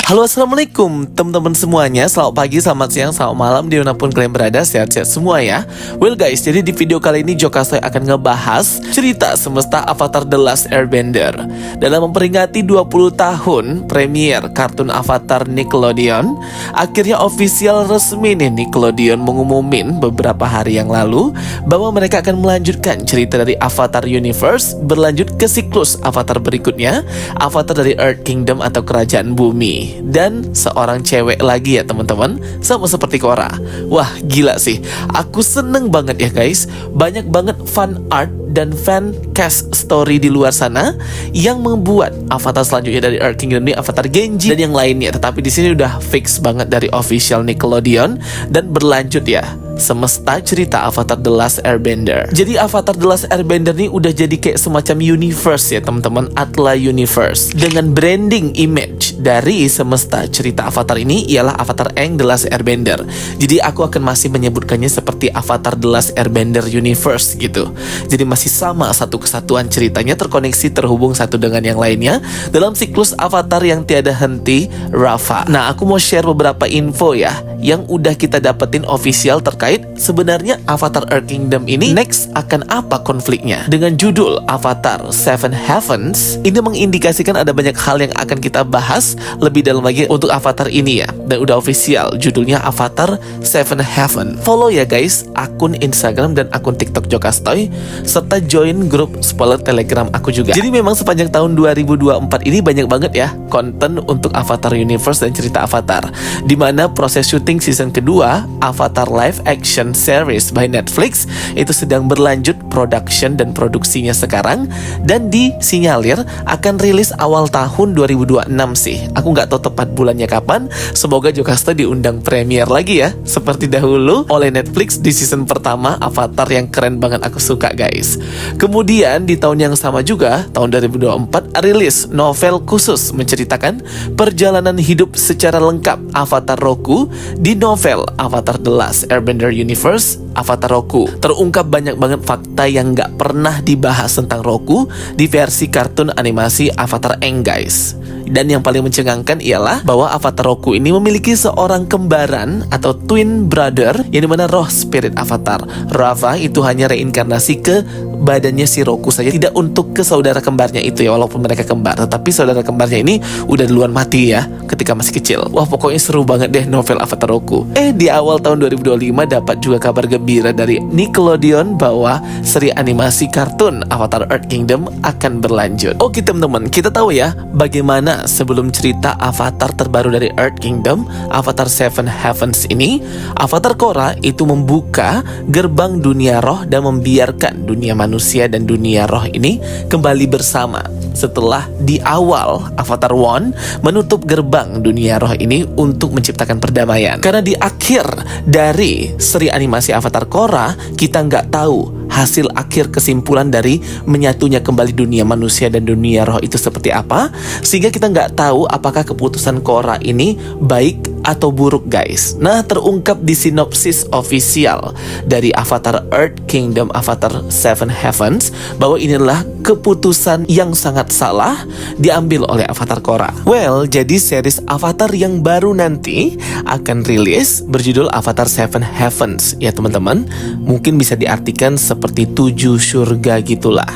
Halo, assalamualaikum teman-teman semuanya. Selamat pagi, selamat siang, selamat malam, dimanapun kalian berada, sehat-sehat semua ya. Well guys, jadi di video kali ini Jokastoy akan ngebahas cerita semesta Avatar The Last Airbender. Dalam memperingati 20 tahun premier kartun Avatar Nickelodeon, akhirnya official resmi nih Nickelodeon mengumumin beberapa hari yang lalu bahwa mereka akan melanjutkan cerita dari Avatar Universe berlanjut ke siklus Avatar berikutnya, Avatar dari Earth Kingdom atau Kerajaan Bumi. Dan seorang cewek lagi ya teman-teman, sama seperti Korra. Wah gila sih, aku seneng banget ya guys. Banyak banget fan art dan fan cast story di luar sana yang membuat Avatar selanjutnya dari Earth Kingdom ini Avatar Genji dan yang lainnya. Tetapi di sini udah fix banget dari official Nickelodeon dan berlanjut ya semesta cerita Avatar The Last Airbender. Jadi Avatar The Last Airbender ini udah jadi kayak semacam universe ya teman-teman, Atla Universe. Dengan branding image dari semesta cerita Avatar ini ialah Avatar Aang The Last Airbender. Jadi aku akan masih menyebutkannya seperti Avatar The Last Airbender Universe gitu. Jadi masih sama satu kesatuan ceritanya, terkoneksi, terhubung satu dengan yang lainnya dalam siklus Avatar yang tiada henti, Rafa. Nah aku mau share beberapa info ya yang udah kita dapetin official terkait sebenarnya Avatar Earth Kingdom ini next akan apa konfliknya. Dengan judul Avatar Seven Heavens, ini mengindikasikan ada banyak hal yang akan kita bahas lebih dalam lagi untuk Avatar ini ya. Dan udah official judulnya Avatar Seven Heaven. Follow ya guys akun Instagram dan akun TikTok Jokastoy, serta join grup spoiler Telegram aku juga. Jadi memang sepanjang tahun 2024 ini banyak banget ya konten untuk Avatar Universe dan cerita Avatar, dimana proses syuting season kedua Avatar Live Action Series by Netflix itu sedang berlanjut production dan produksinya sekarang, dan disinyalir akan rilis awal tahun 2026 sih. Aku nggak tahu tepat bulannya kapan. Semoga Jokastoy diundang premier lagi ya seperti dahulu oleh Netflix di season pertama Avatar yang keren banget, aku suka guys. Kemudian di tahun yang sama juga tahun 2024 rilis novel khusus menceritakan perjalanan hidup secara lengkap Avatar Roku. Di novel Avatar The Last Airbender Universe, Avatar Roku, terungkap banyak banget fakta yang gak pernah dibahas tentang Roku di versi kartun animasi Avatar Aang guys. Dan yang paling mencengangkan ialah bahwa Avatar Roku ini memiliki seorang kembaran atau twin brother, yang dimana roh spirit Avatar Rafa itu hanya reinkarnasi ke badannya si Roku saja, tidak untuk ke saudara kembarnya itu ya, walaupun mereka kembar. Tetapi saudara kembarnya ini udah duluan mati ya ketika masih kecil. Wah pokoknya seru banget deh novel Avatar Roku. Di awal tahun 2025 dapat juga kabar gembira dari Nickelodeon bahwa seri animasi kartun Avatar Earth Kingdom akan berlanjut. Oke teman-teman, kita tahu ya bagaimana sebelum cerita Avatar terbaru dari Earth Kingdom, Avatar Seven Heavens ini, Avatar Korra itu membuka gerbang dunia roh dan membiarkan dunia manusia dan dunia roh ini kembali bersama. Setelah di awal Avatar One menutup gerbang dunia roh ini untuk menciptakan perdamaian. Karena di akhir dari seri animasi Avatar Korra, kita nggak tahu hasil akhir kesimpulan dari menyatunya kembali dunia manusia dan dunia roh itu seperti apa, sehingga kita nggak tahu apakah keputusan Korra ini baik atau buruk guys. Nah terungkap di sinopsis official dari Avatar Earth Kingdom Avatar Seven Heavens bahwa inilah keputusan yang sangat salah diambil oleh Avatar Korra. Well, jadi series Avatar yang baru nanti akan rilis berjudul Avatar Seven Heavens ya teman-teman. Mungkin bisa diartikan seperti 7 surga gitulah.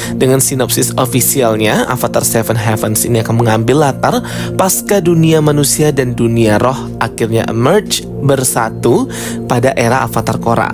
Dengan sinopsis ofisialnya, Avatar Seven Heavens ini akan mengambil latar pasca dunia manusia dan dunia roh akhirnya emerge bersatu pada era Avatar Korra.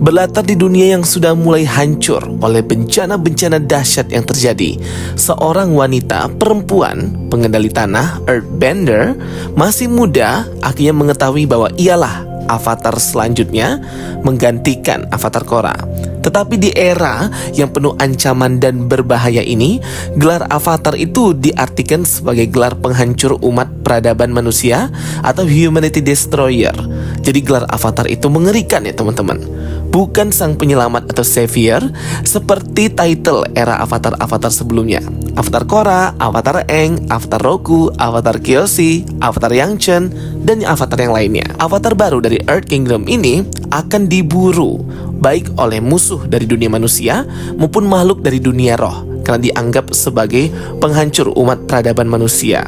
Berlatar di dunia yang sudah mulai hancur oleh bencana-bencana dahsyat yang terjadi. Seorang wanita perempuan pengendali tanah, Earthbender, masih muda, akhirnya mengetahui bahwa ialah Avatar selanjutnya menggantikan Avatar Korra. Tetapi di era yang penuh ancaman dan berbahaya ini, gelar Avatar itu diartikan sebagai gelar penghancur umat peradaban manusia atau Humanity Destroyer. Jadi gelar Avatar itu mengerikan ya teman-teman. Bukan sang penyelamat atau savior seperti title era Avatar-Avatar sebelumnya. Avatar Korra, Avatar Aang, Avatar Roku, Avatar Kyoshi, Avatar Yangchen, dan Avatar yang lainnya. Avatar baru dari Earth Kingdom ini akan diburu baik oleh musuh dari dunia manusia maupun makhluk dari dunia roh. karena dianggap sebagai penghancur umat peradaban manusia.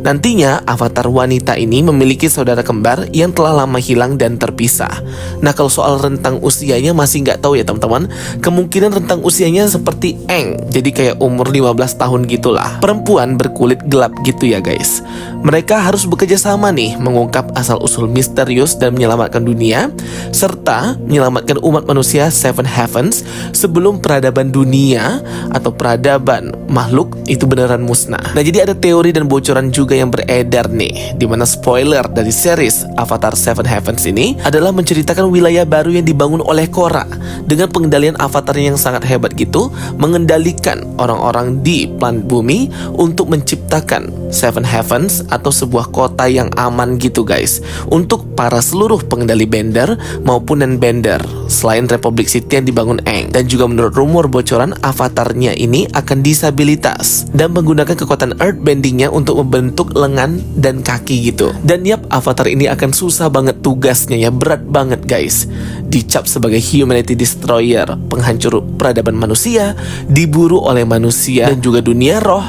Nantinya avatar wanita ini memiliki saudara kembar yang telah lama hilang dan terpisah. Nah, kalau soal rentang usianya masih nggak tahu ya teman-teman. Kemungkinan rentang usianya seperti Aang, jadi kayak umur 15 tahun gitulah. Perempuan berkulit gelap gitu ya guys. Mereka harus bekerja sama nih mengungkap asal-usul misterius dan menyelamatkan dunia, serta menyelamatkan umat manusia Seven Heavens sebelum peradaban dunia atau peradaban makhluk itu beneran musnah. Nah, jadi ada teori dan bocoran juga yang beredar nih, dimana spoiler dari series Avatar Seven Heavens ini adalah menceritakan wilayah baru yang dibangun oleh Korra dengan pengendalian avatar yang sangat hebat gitu, mengendalikan orang-orang di planet bumi untuk menciptakan Seven Heavens atau sebuah kota yang aman gitu guys, untuk para seluruh pengendali Bender maupun non-Bender selain Republic City yang dibangun Aang. Dan juga menurut rumor bocoran, avatarnya ini akan disabilitas dan menggunakan kekuatan earthbendingnya untuk membentuk lengan dan kaki gitu. Dan yap, avatar ini akan susah banget tugasnya ya, berat banget guys. Dicap sebagai humanity destroyer, penghancur peradaban manusia, diburu oleh manusia dan juga dunia roh,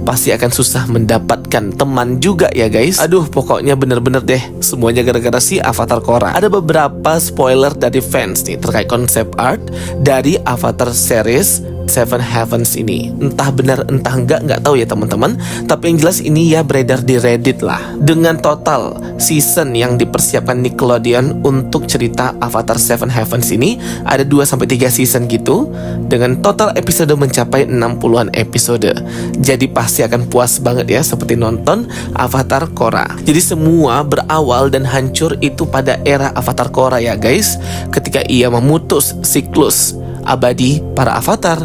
pasti akan susah mendapatkan teman juga ya guys. Aduh, pokoknya bener-bener deh semuanya gara-gara si Avatar Korra. Ada beberapa spoiler dari fans nih terkait konsep art dari Avatar series Seven Heavens ini. Entah benar entah nggak tahu ya teman-teman. Tapi yang jelas ini ya beredar di Reddit lah. Dengan total season yang dipersiapkan Nickelodeon untuk cerita Avatar Seven Heavens ini ada 2-3 season gitu, dengan total episode mencapai 60-an episode. Jadi pasti akan puas banget ya seperti nonton Avatar Korra. Jadi semua berawal dan hancur itu pada era Avatar Korra ya guys, ketika ia memutus siklus abadi para avatar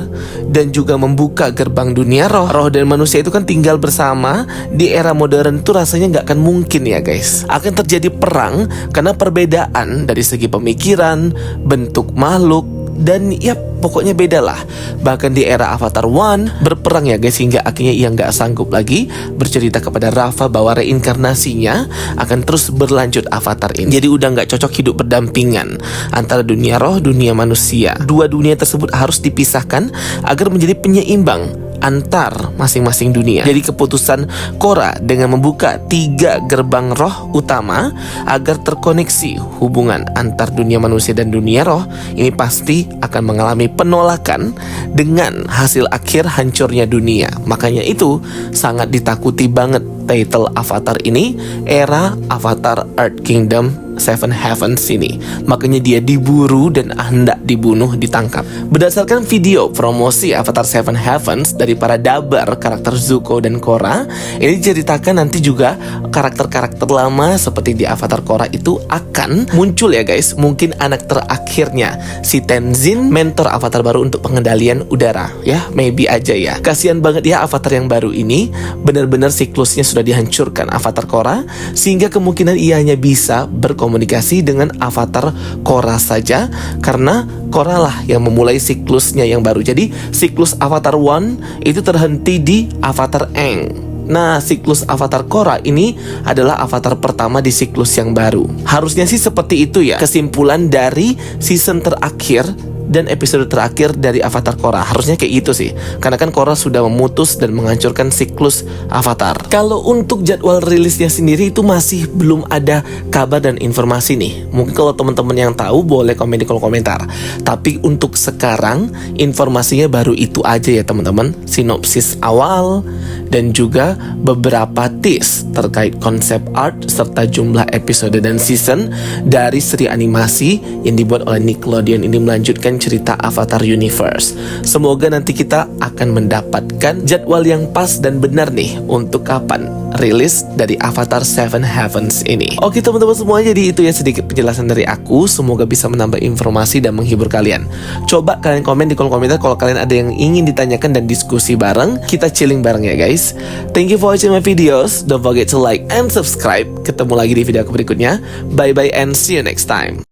dan juga membuka gerbang dunia roh. Roh dan manusia itu kan tinggal bersama di era modern tuh rasanya nggak akan mungkin ya guys. Akan terjadi perang karena perbedaan dari segi pemikiran, bentuk makhluk, dan ya pokoknya beda lah. Bahkan di era Avatar One berperang ya guys, hingga akhirnya ia nggak sanggup lagi bercerita kepada Rafa bahwa reinkarnasinya akan terus berlanjut Avatar ini. Jadi udah nggak cocok hidup berdampingan antara dunia roh, dunia manusia. Dua dunia tersebut harus dipisahkan agar menjadi penyeimbang antar masing-masing dunia. Jadi keputusan Korra dengan membuka 3 gerbang roh utama agar terkoneksi hubungan antar dunia manusia dan dunia roh ini pasti akan mengalami penolakan dengan hasil akhir hancurnya dunia. Makanya itu sangat ditakuti banget title Avatar ini, era Avatar Earth Kingdom Seven Heavens ini. Makanya dia diburu dan hendak dibunuh, ditangkap. Berdasarkan video promosi Avatar Seven Heavens dari para dabar karakter Zuko dan Korra, ini diceritakan nanti juga karakter-karakter lama seperti di Avatar Korra itu akan muncul ya guys. Mungkin anak terakhirnya si Tenzin, mentor avatar baru untuk pengendalian udara ya, maybe aja ya. Kasian banget ya avatar yang baru ini, benar-benar siklusnya sudah dihancurkan Avatar Korra, sehingga kemungkinan ia hanya bisa berkomunikasi dengan Avatar Korra saja, karena Korra lah yang memulai siklusnya yang baru. Jadi siklus Avatar One itu terhenti di Avatar Aang. Nah, siklus Avatar Korra ini adalah avatar pertama di siklus yang baru. Harusnya sih seperti itu ya kesimpulan dari season terakhir dan episode terakhir dari Avatar Korra. Harusnya kayak gitu sih, karena kan Korra sudah memutus dan menghancurkan siklus Avatar. Kalau untuk jadwal rilisnya sendiri itu masih belum ada kabar dan informasi nih. Mungkin kalau teman-teman yang tahu boleh komen di kolom komentar. Tapi untuk sekarang informasinya baru itu aja ya teman-teman. Sinopsis awal dan juga beberapa tease terkait konsep art serta jumlah episode dan season dari seri animasi yang dibuat oleh Nickelodeon ini melanjutkan cerita Avatar Universe. Semoga nanti kita akan mendapatkan jadwal yang pas dan benar nih untuk kapan rilis dari Avatar Seven Heavens ini. Oke teman-teman semua, jadi itu ya sedikit penjelasan dari aku. Semoga bisa menambah informasi dan menghibur kalian. Coba kalian komen di kolom komentar kalau kalian ada yang ingin ditanyakan dan diskusi bareng. Kita chilling bareng ya guys. Thank you for watching my videos. Don't forget to like and subscribe. Ketemu lagi di video aku berikutnya. Bye bye and see you next time.